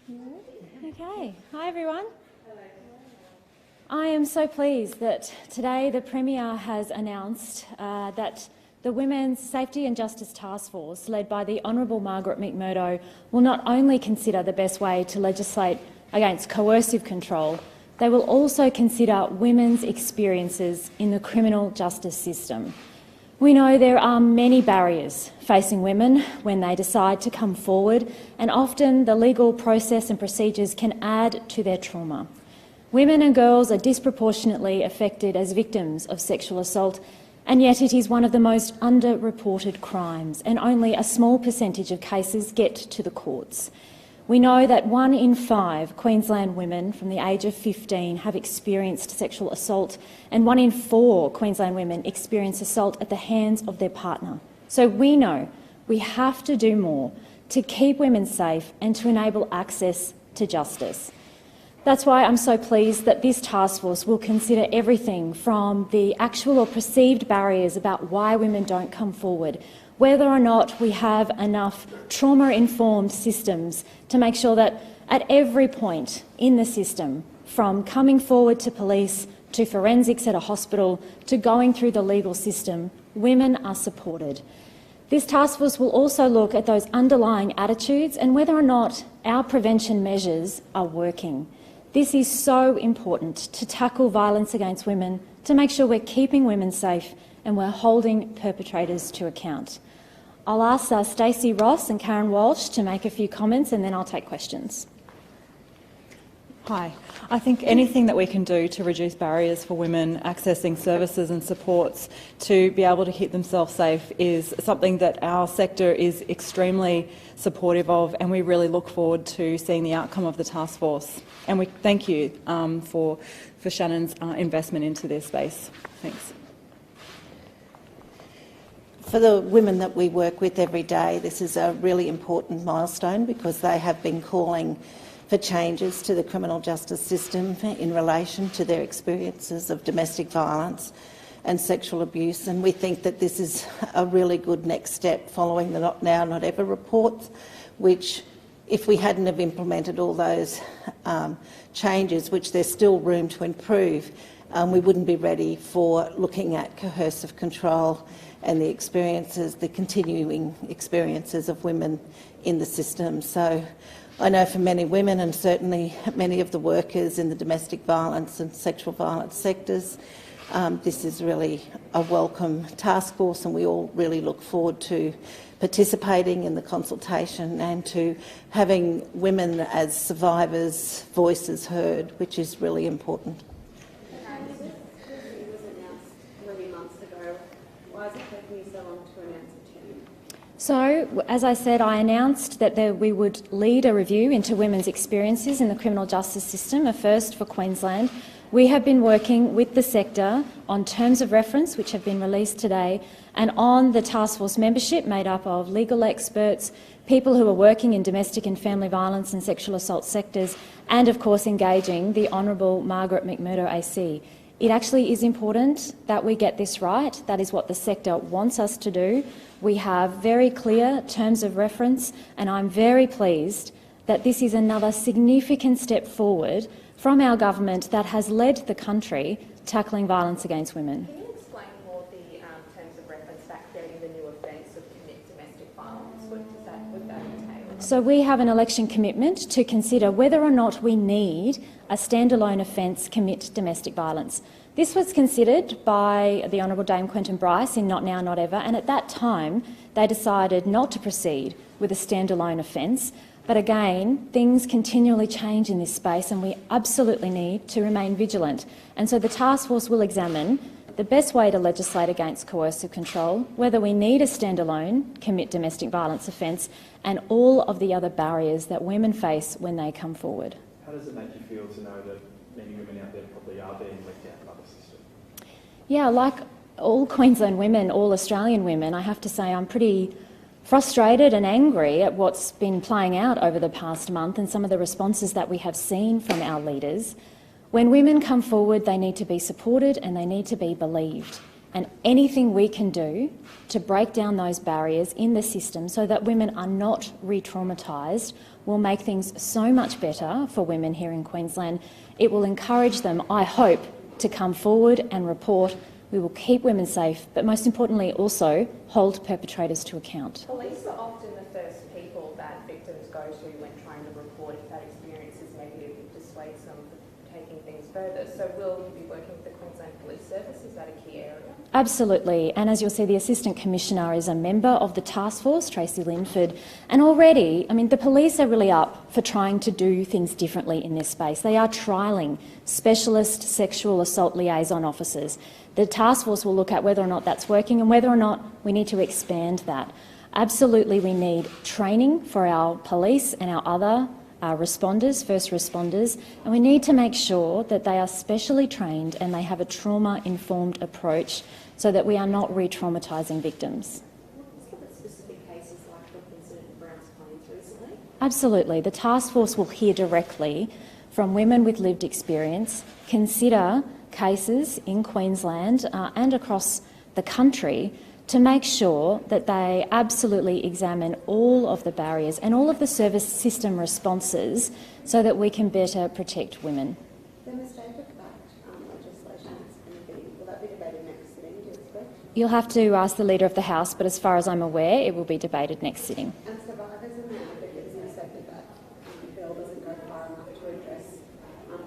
Okay, hi everyone. I am so pleased that today the Premier has announced that the Women's Safety and Justice Task Force, led by the Honourable Margaret McMurdo, will not only consider the best way to legislate against coercive control, they will also consider women's experiences in the criminal justice system. We know there are many barriers facing women when they decide to come forward, and often the legal process and procedures can add to their trauma. Women and girls are disproportionately affected as victims of sexual assault, and yet it is one of the most underreported crimes, and only a small percentage of cases get to the courts. We know that 1 in 5 Queensland women from the age of 15 have experienced sexual assault, and 1 in 4 Queensland women experience assault at the hands of their partner. So we know we have to do more to keep women safe and to enable access to justice. That's why I'm so pleased that this task force will consider everything from the actual or perceived barriers about why women don't come forward, whether or not we have enough trauma-informed systems to make sure that at every point in the system, from coming forward to police, to forensics at a hospital, to going through the legal system, women are supported. This task force will also look at those underlying attitudes and whether or not our prevention measures are working. This is so important to tackle violence against women, to make sure we're keeping women safe and we're holding perpetrators to account. I'll ask Stacey Ross and Karen Walsh to make a few comments and then I'll take questions. Hi. I think anything that we can do to reduce barriers for women accessing services and supports to be able to keep themselves safe is something that our sector is extremely supportive of, and we really look forward to seeing the outcome of the task force. And we thank you for Shannon's investment into this space. Thanks. For the women that we work with every day, this is a really important milestone because they have been calling for changes to the criminal justice system in relation to their experiences of domestic violence and sexual abuse, and we think that this is a really good next step following the Not Now, Not Ever reports, which, if we hadn't have implemented all those changes, which there's still room to improve, we wouldn't be ready for looking at coercive control and the experiences, the continuing experiences of women in the system. So I know for many women, and certainly many of the workers in the domestic violence and sexual violence sectors, this is really a welcome task force, and we all really look forward to participating in the consultation and to having women as survivors' voices heard, which is really important. So, as I said, I announced that we would lead a review into women's experiences in the criminal justice system, a first for Queensland. We have been working with the sector on terms of reference, which have been released today, and on the task force membership made up of legal experts, people who are working in domestic and family violence and sexual assault sectors, and of course engaging the Honourable Margaret McMurdo AC. It actually is important that we get this right. That is what the sector wants us to do. We have very clear terms of reference, and I'm very pleased that this is another significant step forward from our government that has led the country tackling violence against women. Can you explain more the terms of reference about creating the new offence of commit domestic violence? What that entail? So we have an election commitment to consider whether or not we need a standalone offence, commit domestic violence. This was considered by the Honourable Dame Quentin Bryce in Not Now, Not Ever, and at that time they decided not to proceed with a standalone offence. But again, things continually change in this space and we absolutely need to remain vigilant. And so the task force will examine the best way to legislate against coercive control, whether we need a standalone commit domestic violence offence, and all of the other barriers that women face when they come forward. How does it make you feel to know that many women out there probably are being left out by the system? Yeah, like all Queensland women, all Australian women, I have to say I'm pretty frustrated and angry at what's been playing out over the past month and some of the responses that we have seen from our leaders. When women come forward, they need to be supported and they need to be believed. And anything we can do to break down those barriers in the system so that women are not re-traumatised will make things so much better for women here in Queensland. It will encourage them, I hope, to come forward and report. We will keep women safe, but most importantly also hold perpetrators to account. Police are often the first people that victims go to when trying to report if that experience is negative, it dissuades them from taking things further. So will you be working with the Queensland Police Service? Is that a key area? Absolutely, and as you'll see, the Assistant Commissioner is a member of the taskforce, Tracy Linford, and already, the police are really up for trying to do things differently in this space. They are trialling specialist sexual assault liaison officers. The taskforce will look at whether or not that's working and whether or not we need to expand that. Absolutely, we need training for our police and our other responders, first responders, and we need to make sure that they are specially trained and they have a trauma-informed approach so that we are not re-traumatising victims. What are the specific cases like the incident in Browns Plains recently? Absolutely. The taskforce will hear directly from women with lived experience, consider cases in Queensland and across the country to make sure that they absolutely examine all of the barriers and all of the service system responses so that we can better protect women. The mistake of that legislation is going to be, will that be debated next sitting, do you expect? You'll have to ask the Leader of the House, but as far as I'm aware, it will be debated next sitting. And survivors and their advocates have said that the bill doesn't go far enough to address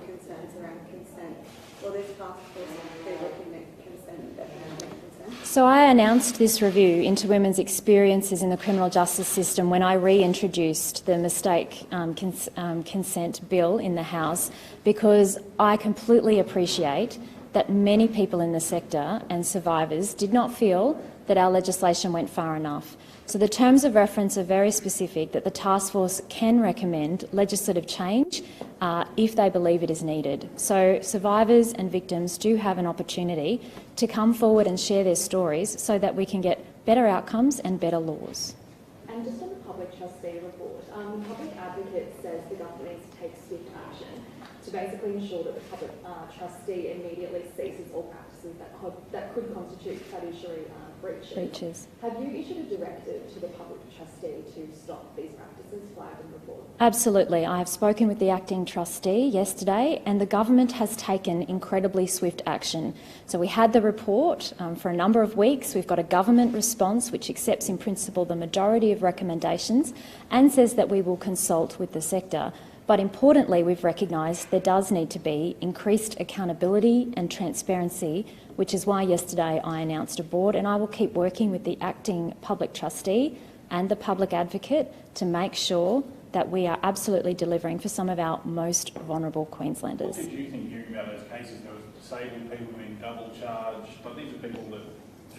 concerns around consent. Will this task force be looking at consent, definition of consent? So I announced this review into women's experiences in the criminal justice system when I reintroduced the mistake consent bill in the House, because I completely appreciate that many people in the sector and survivors did not feel that our legislation went far enough. So the terms of reference are very specific, that the taskforce can recommend legislative change if they believe it is needed. So survivors and victims do have an opportunity to come forward and share their stories so that we can get better outcomes and better laws. And just on the public trustee report, the public advocate says the government needs to take swift action to basically ensure that the public trustee immediately ceases all practices that could constitute fiduciary breaches. Have you issued a directive to the public trustee to stop these practices flagged in the report? Absolutely. I have spoken with the acting trustee yesterday, and the government has taken incredibly swift action. So we had the report for a number of weeks. We've got a government response which accepts in principle the majority of recommendations and says that we will consult with the sector. But importantly, we've recognised there does need to be increased accountability and transparency, which is why yesterday I announced a board, and I will keep working with the acting public trustee and the public advocate to make sure that we are absolutely delivering for some of our most vulnerable Queenslanders. What did you think hearing about those cases? There was disabled people being double charged, but these are people that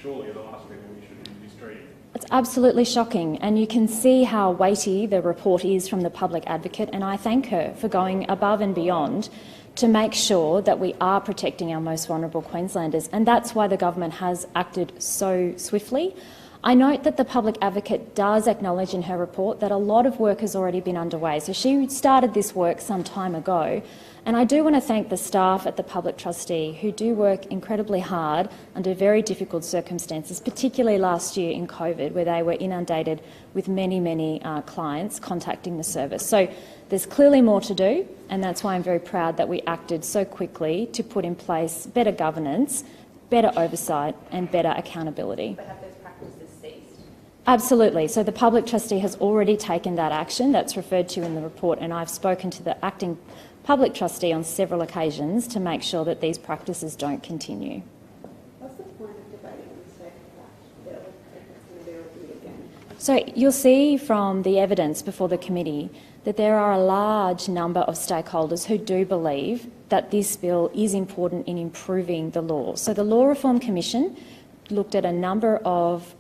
surely are the last people we should be mistreating. It's absolutely shocking, and you can see how weighty the report is from the public advocate, and I thank her for going above and beyond to make sure that we are protecting our most vulnerable Queenslanders, and that's why the government has acted so swiftly. I note that the public advocate does acknowledge in her report that a lot of work has already been underway, so she started this work some time ago. And I do want to thank the staff at the Public Trustee who do work incredibly hard under very difficult circumstances, particularly last year in COVID, where they were inundated with many clients contacting the service. So there's clearly more to do, and that's why I'm very proud that we acted so quickly to put in place better governance, better oversight and better accountability. But have those practices ceased? Absolutely. So the Public Trustee has already taken that action that's referred to in the report, and I've spoken to the acting Public Trustee on several occasions to make sure that these practices don't continue. What's the point of debating the mistake of that bill if it's going to be reviewed again? So you'll see from the evidence before the committee that there are a large number of stakeholders who do believe that this bill is important in improving the law. So the Law Reform Commission looked at a number of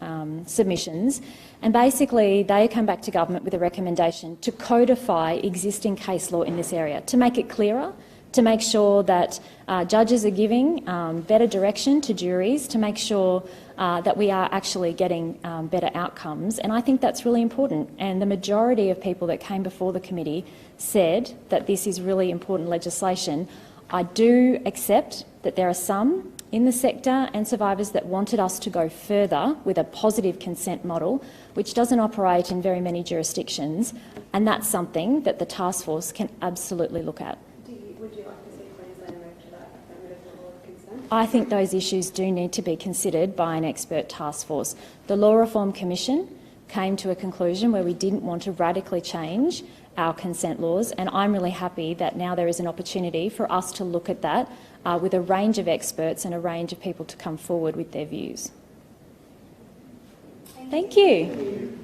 submissions, and basically they come back to government with a recommendation to codify existing case law in this area, to make it clearer, to make sure that judges are giving better direction to juries, to make sure that we are actually getting better outcomes. And I think that's really important. And the majority of people that came before the committee said that this is really important legislation. I do accept that there are some in the sector and survivors that wanted us to go further with a positive consent model, which doesn't operate in very many jurisdictions, and that's something that the task force can absolutely look at. Would you like to see Queensland move to that affirmative level of consent? I think those issues do need to be considered by an expert task force. The Law Reform Commission came to a conclusion where we didn't want to radically change our consent laws, and I'm really happy that now there is an opportunity for us to look at that with a range of experts and a range of people to come forward with their views. Thank you.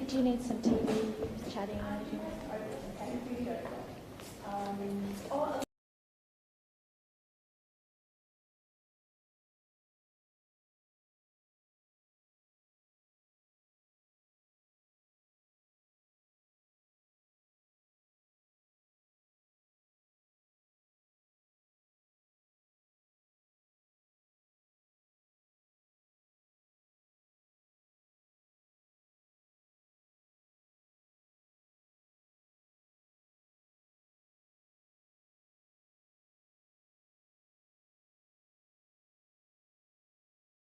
Do you need some TV chatting?